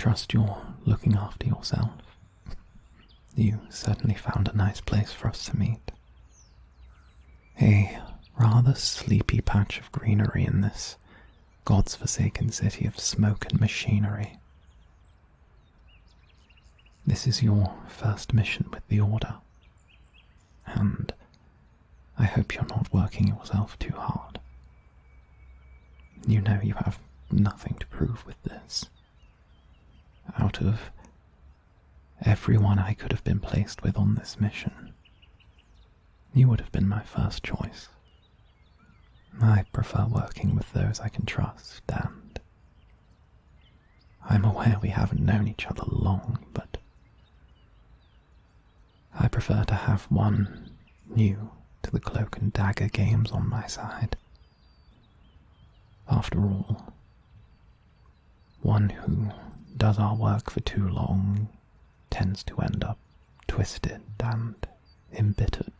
trust you're looking after yourself. You certainly found a nice place for us to meet. A rather sleepy patch of greenery in this God's forsaken city of smoke and machinery. This is your first mission with the Order, and I hope you're not working yourself too hard. You know you have nothing to prove with this. Out of everyone I could have been placed with on this mission, you would have been my first choice. I prefer working with those I can trust, and I'm aware we haven't known each other long, but I prefer to have one new to the cloak and dagger games on my side. After all, one who does our work for too long tends to end up twisted and embittered.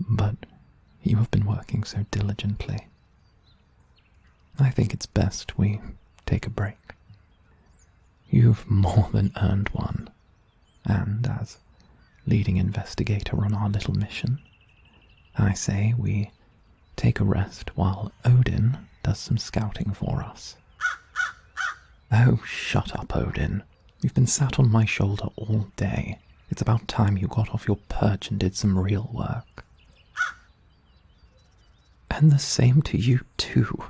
But you have been working so diligently. I think it's best we take a break. You've more than earned one, and as leading investigator on our little mission, I say we take a rest while Odin does some scouting for us. Oh, shut up, Odin. You've been sat on my shoulder all day. It's about time you got off your perch and did some real work. And the same to you, too.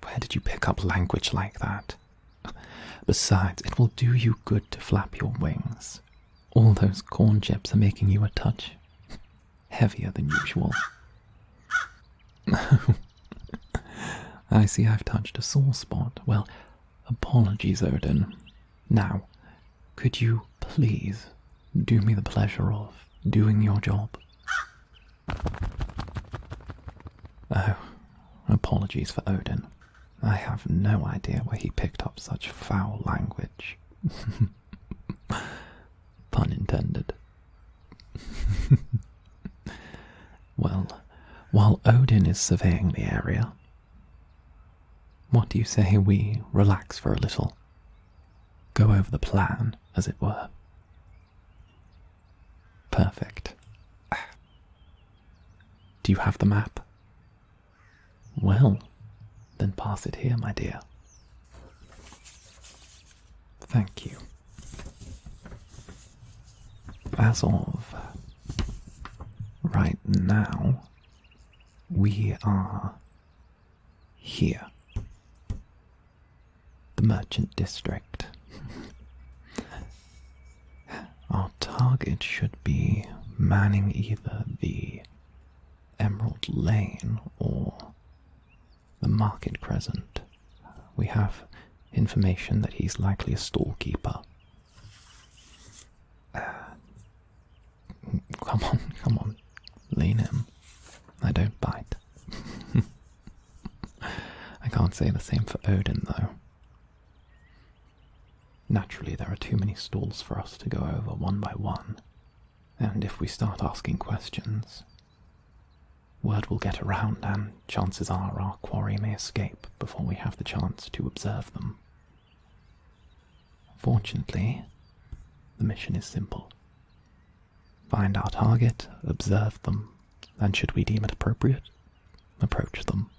Where did you pick up language like that? Besides, it will do you good to flap your wings. All those corn chips are making you a touch heavier than usual. I see I've touched a sore spot. Well, apologies, Odin. Now, could you please do me the pleasure of doing your job? Oh, apologies for Odin. I have no idea where he picked up such foul language. Pun intended. Well, while Odin is surveying the area, what do you say we relax for a little? Go over the plan, as it were. Perfect. Do you have the map? Well, then pass it here, my dear. Thank you. As of right now, we are here. The Merchant District. Our target should be manning either the Emerald Lane or the Market Crescent. We have information that he's likely a storekeeper. Come on, lean in. I don't bite. I can't say the same for Odin, though. Naturally, there are too many stalls for us to go over one by one, and if we start asking questions, word will get around and chances are our quarry may escape before we have the chance to observe them. Fortunately, the mission is simple. Find our target, observe them, and should we deem it appropriate, approach them.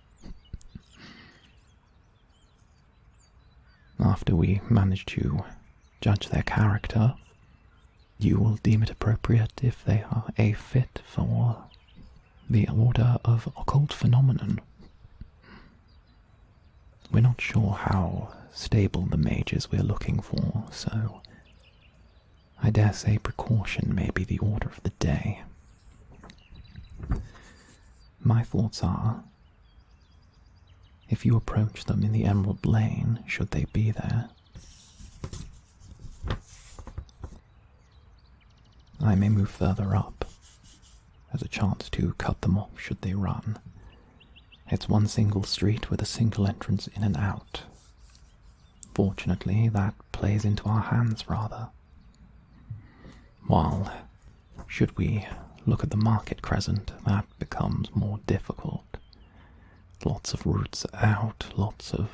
After we manage to judge their character, you will deem it appropriate if they are a fit for the Order of Occult Phenomenon. We're not sure how stable the mages we're looking for, so I dare say precaution may be the order of the day. My thoughts are, if you approach them in the Emerald Lane, should they be there, I may move further up, as a chance to cut them off should they run. It's one single street with a single entrance in and out. Fortunately, that plays into our hands rather. While, should we look at the Market Crescent, that becomes more difficult. Lots lots of routes out, lots of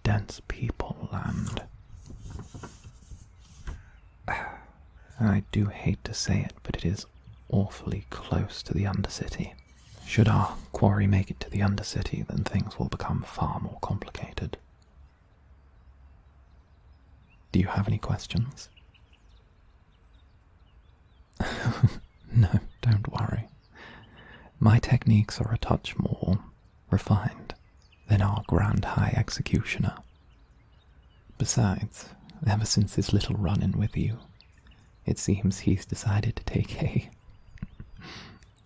dense people, and I do hate to say it, but it is awfully close to the Undercity. Should our quarry make it to the Undercity, then things will become far more complicated. Do you have any questions? No, don't worry. My techniques are a touch more refined than our Grand High Executioner. Besides, ever since this little run-in with you, it seems he's decided to take a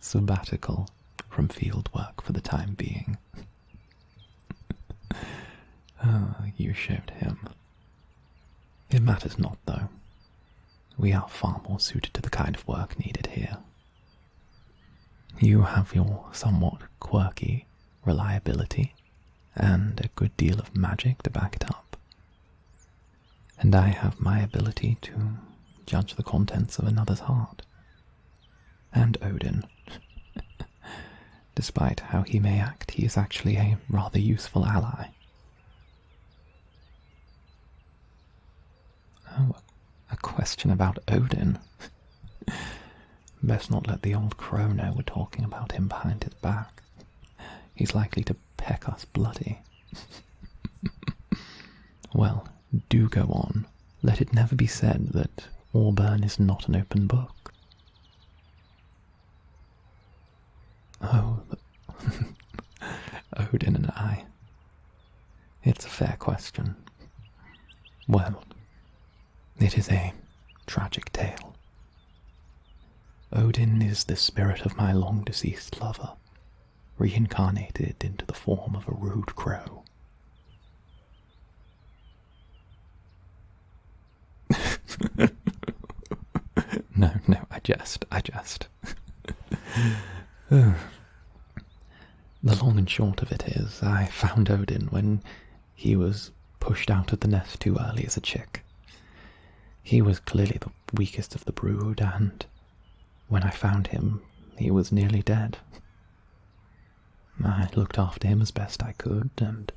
sabbatical from field work for the time being. You showed him. It matters not, though. We are far more suited to the kind of work needed here. You have your somewhat quirky reliability and a good deal of magic to back it up. And I have my ability to judge the contents of another's heart. And Odin. Despite how he may act, he is actually a rather useful ally. Oh, a question about Odin. Best not let the old crow know we're talking about him behind his back. He's likely to peck us bloody. Well, do go on. Let it never be said that Auburn is not an open book. Oh, Odin and I. It's a fair question. Well, it is a tragic tale. Odin is the spirit of my long-deceased lover, reincarnated into the form of a rude crow. No, I jest. The long and short of it is, I found Odin when he was pushed out of the nest too early as a chick. He was clearly the weakest of the brood, and when I found him, he was nearly dead. I looked after him as best I could, and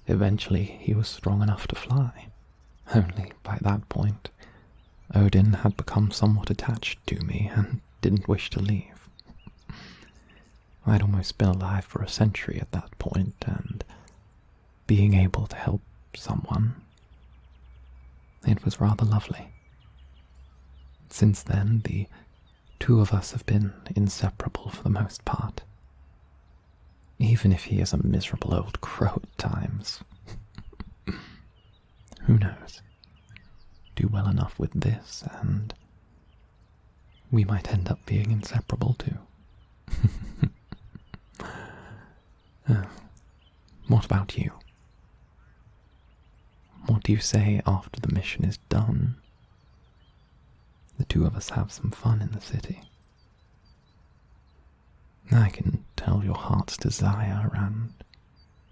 eventually he was strong enough to fly. Only by that point, Odin had become somewhat attached to me and didn't wish to leave. I'd almost been alive for a century at that point, and being able to help someone, it was rather lovely. Since then, the two of us have been inseparable for the most part. Even if he is a miserable old crow at times. Who knows? Do well enough with this, and we might end up being inseparable too. What about you? What do you say after the mission is done? The two of us have some fun in the city. I can tell your heart's desire, and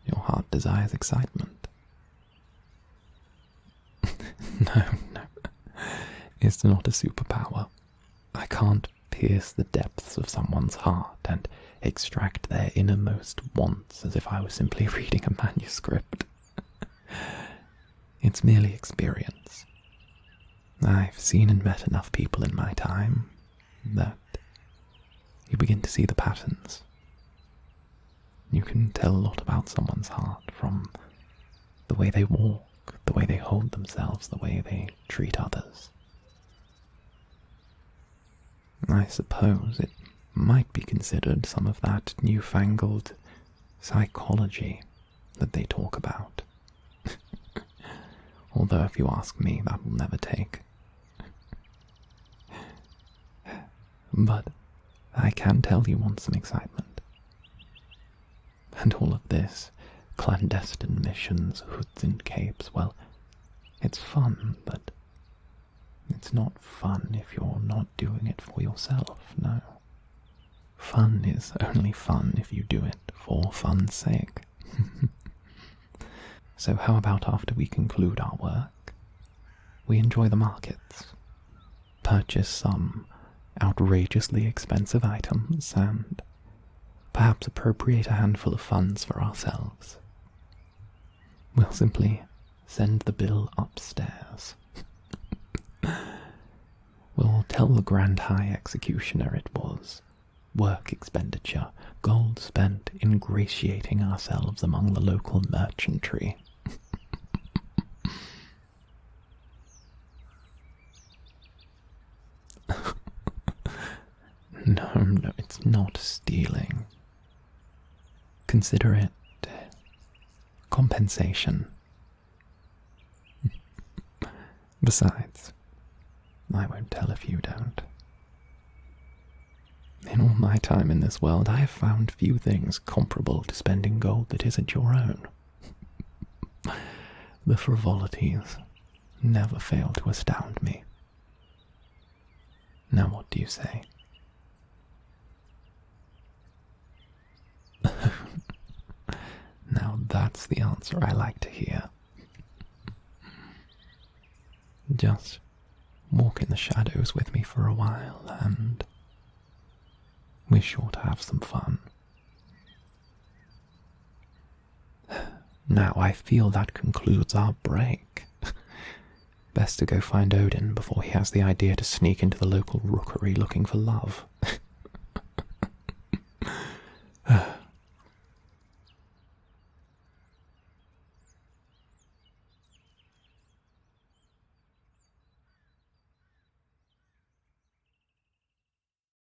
your heart desires excitement. No. It's not a superpower. I can't pierce the depths of someone's heart and extract their innermost wants as if I was simply reading a manuscript. It's merely experience. I've seen and met enough people in my time that you begin to see the patterns. You can tell a lot about someone's heart from the way they walk, the way they hold themselves, the way they treat others. I suppose it might be considered some of that newfangled psychology that they talk about. Although if you ask me, that will never take. But I can tell you want some excitement. And all of this, clandestine missions, hoods and capes, well, it's fun, but it's not fun if you're not doing it for yourself, no. Fun is only fun if you do it for fun's sake. So how about after we conclude our work, we enjoy the markets, purchase some outrageously expensive items, and perhaps appropriate a handful of funds for ourselves. We'll simply send the bill upstairs. We'll tell the Grand High Executioner it was work expenditure, gold spent ingratiating ourselves among the local merchantry. No, it's not stealing. Consider it compensation. Besides, I won't tell if you don't. In all my time in this world, I have found few things comparable to spending gold that isn't your own. The frivolities never fail to astound me. Now what do you say? Now that's the answer I like to hear. Just walk in the shadows with me for a while, and we're sure to have some fun. Now I feel that concludes our break. Best to go find Odin before he has the idea to sneak into the local rookery looking for love.